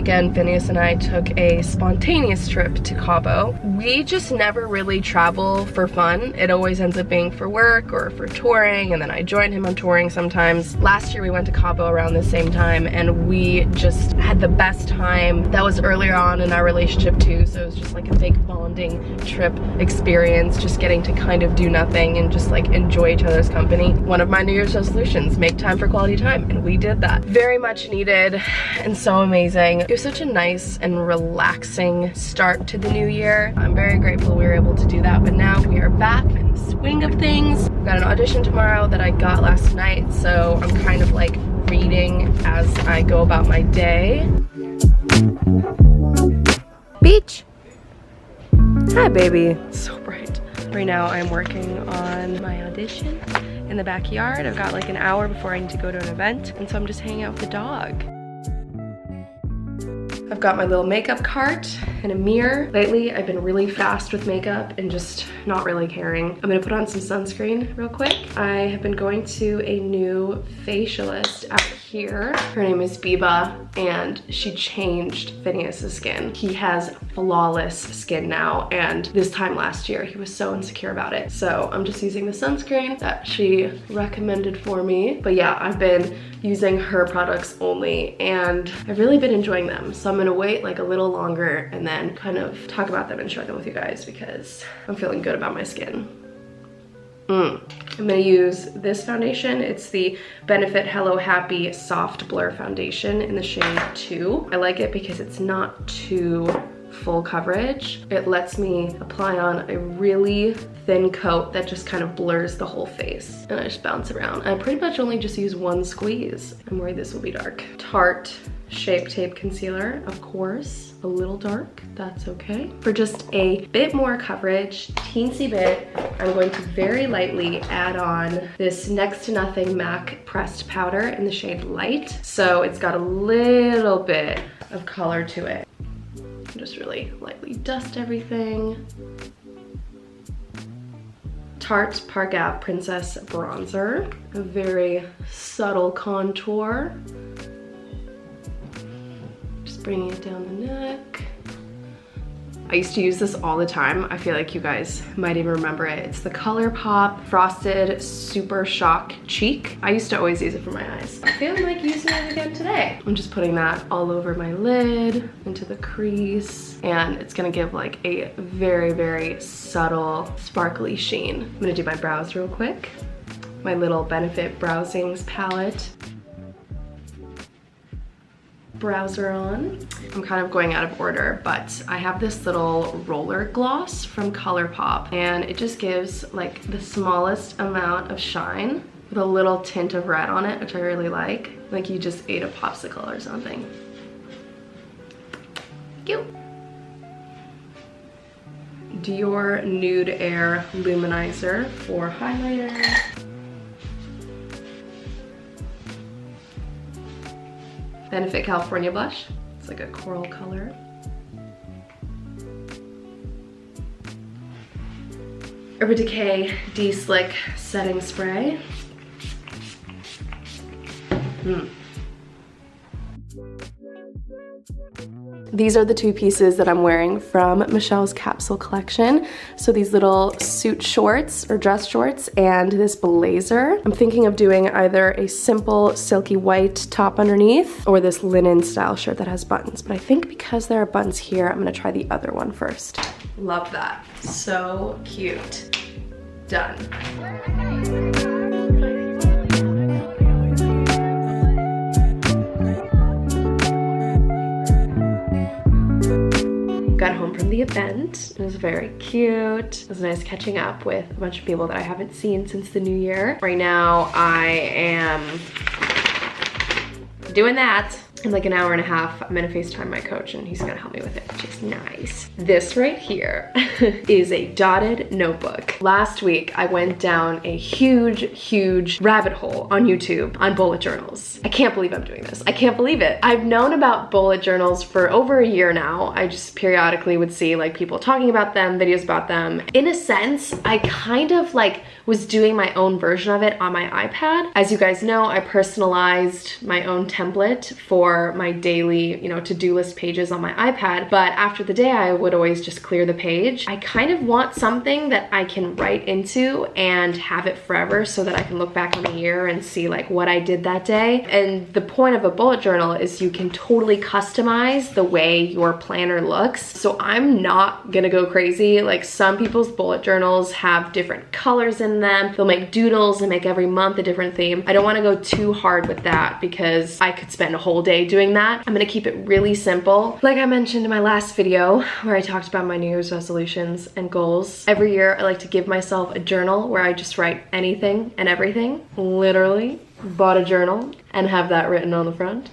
weekend, Phineas and I took a spontaneous trip to Cabo. We just never really travel for fun. It always ends up being for work or for touring, and then I join him on touring sometimes. Last year we went to Cabo around the same time, and we just had the best time. That was earlier on in our relationship too, so it was just like a big bonding trip experience, just getting to kind of do nothing and just like enjoy each other's company. One of my New Year's resolutions, make time for quality time, and we did that. Very much needed and so amazing. It was such a nice and relaxing start to the new year. I'm very grateful we were able to do that, but now we are back in the swing of things. I've got an audition tomorrow that I got last night, so I'm kind of like reading as I go about my day. Beach! Hi, baby. It's so bright. Right now I'm working on my audition in the backyard. I've got like an hour before I need to go to an event, and so I'm just hanging out with the dog. I've got my little makeup cart and a mirror. Lately, I've been really fast with makeup and just not really caring. I'm gonna put on some sunscreen real quick. I have been going to a new facialist out here. Her name is Biba, and she changed Phineas's skin. He has flawless skin now, and this time last year, he was so insecure about it. So I'm just using the sunscreen that she recommended for me. But yeah, I've been using her products only, and I've really been enjoying them. So I'm gonna wait like a little longer and then kind of talk about them and share them with you guys because I'm feeling good about my skin. I'm gonna use this foundation. It's the Benefit Hello Happy Soft Blur Foundation in the shade 2. I like it because it's not too full coverage. It lets me apply on a really thin coat that just kind of blurs the whole face, and I just bounce around. I pretty much only just use one squeeze. I'm worried this will be dark. Tarte Shape Tape Concealer, of course. A little dark, that's okay. For just a bit more coverage, teensy bit, I'm going to very lightly add on this Next to Nothing MAC pressed powder in the shade Light. So it's got a little bit of color to it. Just really lightly dust everything. Tarte Par Gap Princess Bronzer, a very subtle contour. Just bringing it down the neck. I used to use this all the time. I feel like you guys might even remember it. It's the ColourPop Frosted Super Shock Cheek. I used to always use it for my eyes. I feel like using it again today. I'm just putting that all over my lid, into the crease, and it's gonna give like a very, very subtle, sparkly sheen. I'm gonna do my brows real quick. My little Benefit Browsings palette. Browser on. I'm kind of going out of order, but I have this little roller gloss from ColourPop, and it just gives like the smallest amount of shine with a little tint of red on it, which I really like you just ate a popsicle or something. Cute. Dior Nude Air Luminizer for highlighter. Benefit California Blush. It's like a coral color. Urban Decay De-Slick Setting Spray. These are the two pieces that I'm wearing from Michelle's capsule collection. So these little suit shorts or dress shorts and this blazer. I'm thinking of doing either a simple silky white top underneath or this linen style shirt that has buttons. But I think because there are buttons here, I'm gonna try the other one first. Love that. So cute. Done. Got home from the event. It was very cute. It was nice catching up with a bunch of people that I haven't seen since the new year. Right now I am doing that. In like an hour and a half, I'm gonna FaceTime my coach and he's gonna help me with it, which is nice. This right here is a dotted notebook. Last week, I went down a huge rabbit hole on YouTube on bullet journals. I can't believe I'm doing this. I can't believe it. I've known about bullet journals for over a year now. I just periodically would see like people talking about them, videos about them. In a sense, I kind of like was doing my own version of it on my iPad. As you guys know, I personalized my own template for my daily, to-do list pages on my iPad, but after the day, I would always just clear the page. I kind of want something that I can write into and have it forever so that I can look back on a year and see like what I did that day. And the point of a bullet journal is you can totally customize the way your planner looks. So I'm not gonna go crazy. Like some people's bullet journals have different colors in them. They'll make doodles and make every month a different theme. I don't wanna go too hard with that because I could spend a whole day doing that. I'm gonna keep it really simple. Like I mentioned in my last video where I talked about my New Year's resolutions and goals. Every year I like to give myself a journal where I just write anything and everything, literally. Bought a journal and have that written on the front.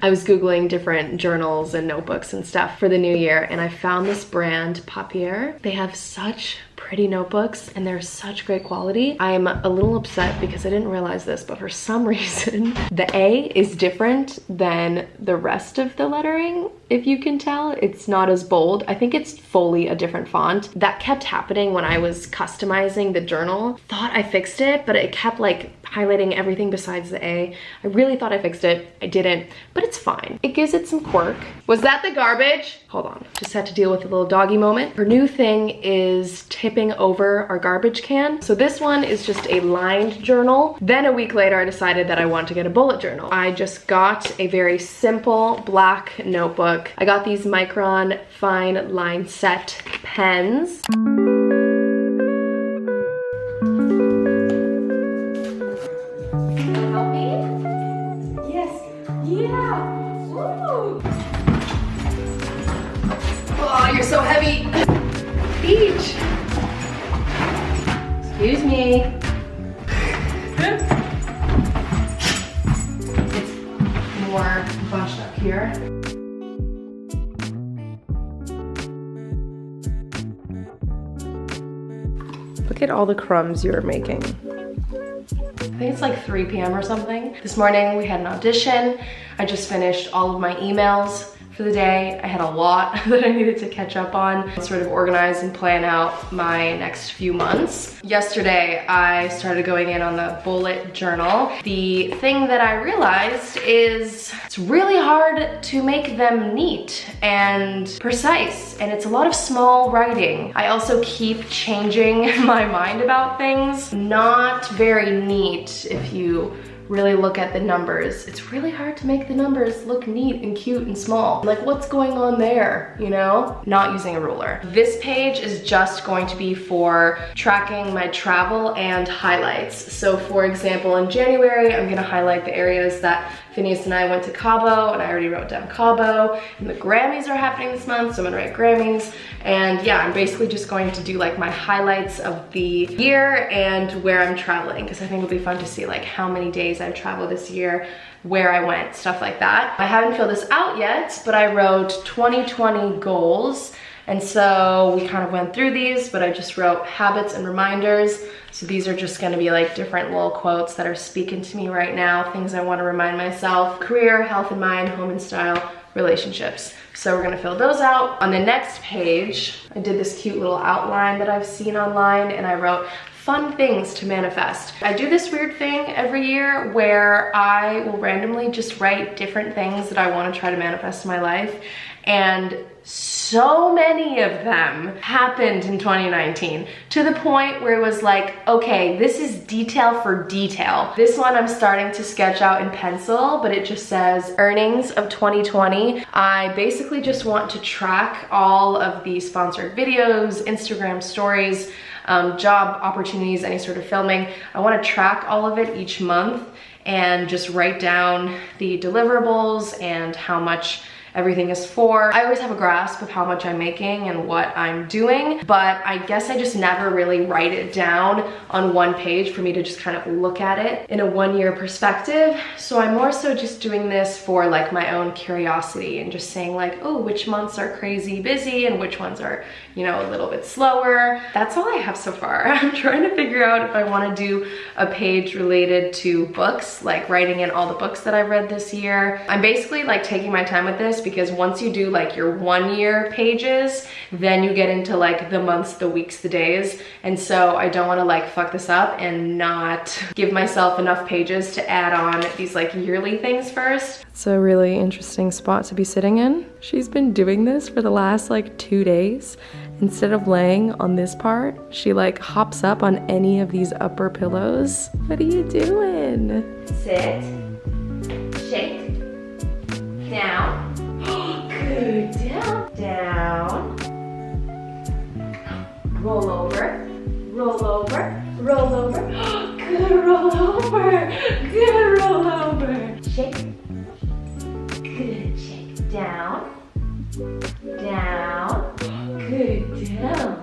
I was Googling different journals and notebooks and stuff for the new year, and I found this brand, Papier. They have such pretty notebooks and they're such great quality. I'm a little upset because I didn't realize this, but for some reason, the A is different than the rest of the lettering. If you can tell, it's not as bold. I think it's fully a different font. That kept happening when I was customizing the journal. Thought I fixed it, but it kept like highlighting everything besides the A. I really thought I fixed it. I didn't, but it's fine. It gives it some quirk. Was that the garbage? Hold on, just had to deal with a little doggy moment. Her new thing is tipping over our garbage can. So this one is just a lined journal. Then a week later, I decided that I want to get a bullet journal. I just got a very simple black notebook. I got these Micron fine line set pens. You're so heavy. Beach. Excuse me. It's more bunched up here. Look at all the crumbs you were making. I think it's like 3 p.m. or something. This morning we had an audition. I just finished all of my emails for the day. I had a lot that I needed to catch up on, sort of organize and plan out my next few months. Yesterday, I started going in on the bullet journal. The thing that I realized is it's really hard to make them neat and precise, and it's a lot of small writing. I also keep changing my mind about things. Not very neat if you really look at the numbers. It's really hard to make the numbers look neat and cute and small. Like, what's going on there, Not using a ruler. This page is just going to be for tracking my travel and highlights. So for example, in January, I'm gonna highlight the areas that Phineas and I went to Cabo, and I already wrote down Cabo, and the Grammys are happening this month, so I'm gonna write Grammys. And yeah, I'm basically just going to do like my highlights of the year and where I'm traveling, because I think it'll be fun to see like how many days I've traveled this year, where I went, stuff like that. I haven't filled this out yet, but I wrote 2020 goals. And so we kind of went through these, but I just wrote habits and reminders. So these are just gonna be like different little quotes that are speaking to me right now, things I wanna remind myself: career, health and mind, home and style, relationships. So we're gonna fill those out. On the next page, I did this cute little outline that I've seen online, and I wrote fun things to manifest. I do this weird thing every year where I will randomly just write different things that I wanna try to manifest in my life. And so many of them happened in 2019, to the point where it was like, okay, this is detail for detail. This one I'm starting to sketch out in pencil, but it just says earnings of 2020. I basically just want to track all of the sponsored videos, Instagram stories, job opportunities, any sort of filming. I want to track all of it each month and just write down the deliverables and how much everything is for. I always have a grasp of how much I'm making and what I'm doing, but I guess I just never really write it down on one page for me to just kind of look at it in a one-year perspective. So I'm more so just doing this for like my own curiosity and just saying like, oh, which months are crazy busy and which ones are, a little bit slower. That's all I have so far. I'm trying to figure out if I want to do a page related to books, like writing in all the books that I've read this year. I'm basically like taking my time with this because once you do like your 1 year pages, then you get into like the months, the weeks, the days. And so I don't wanna like fuck this up and not give myself enough pages to add on these like yearly things first. It's a really interesting spot to be sitting in. She's been doing this for the last like 2 days. Instead of laying on this part, she like hops up on any of these upper pillows. What are you doing? Sit, shake, down, good, down, roll over, roll over, roll over, good, roll over, good, roll over, shake, good, shake, down, down, good, down,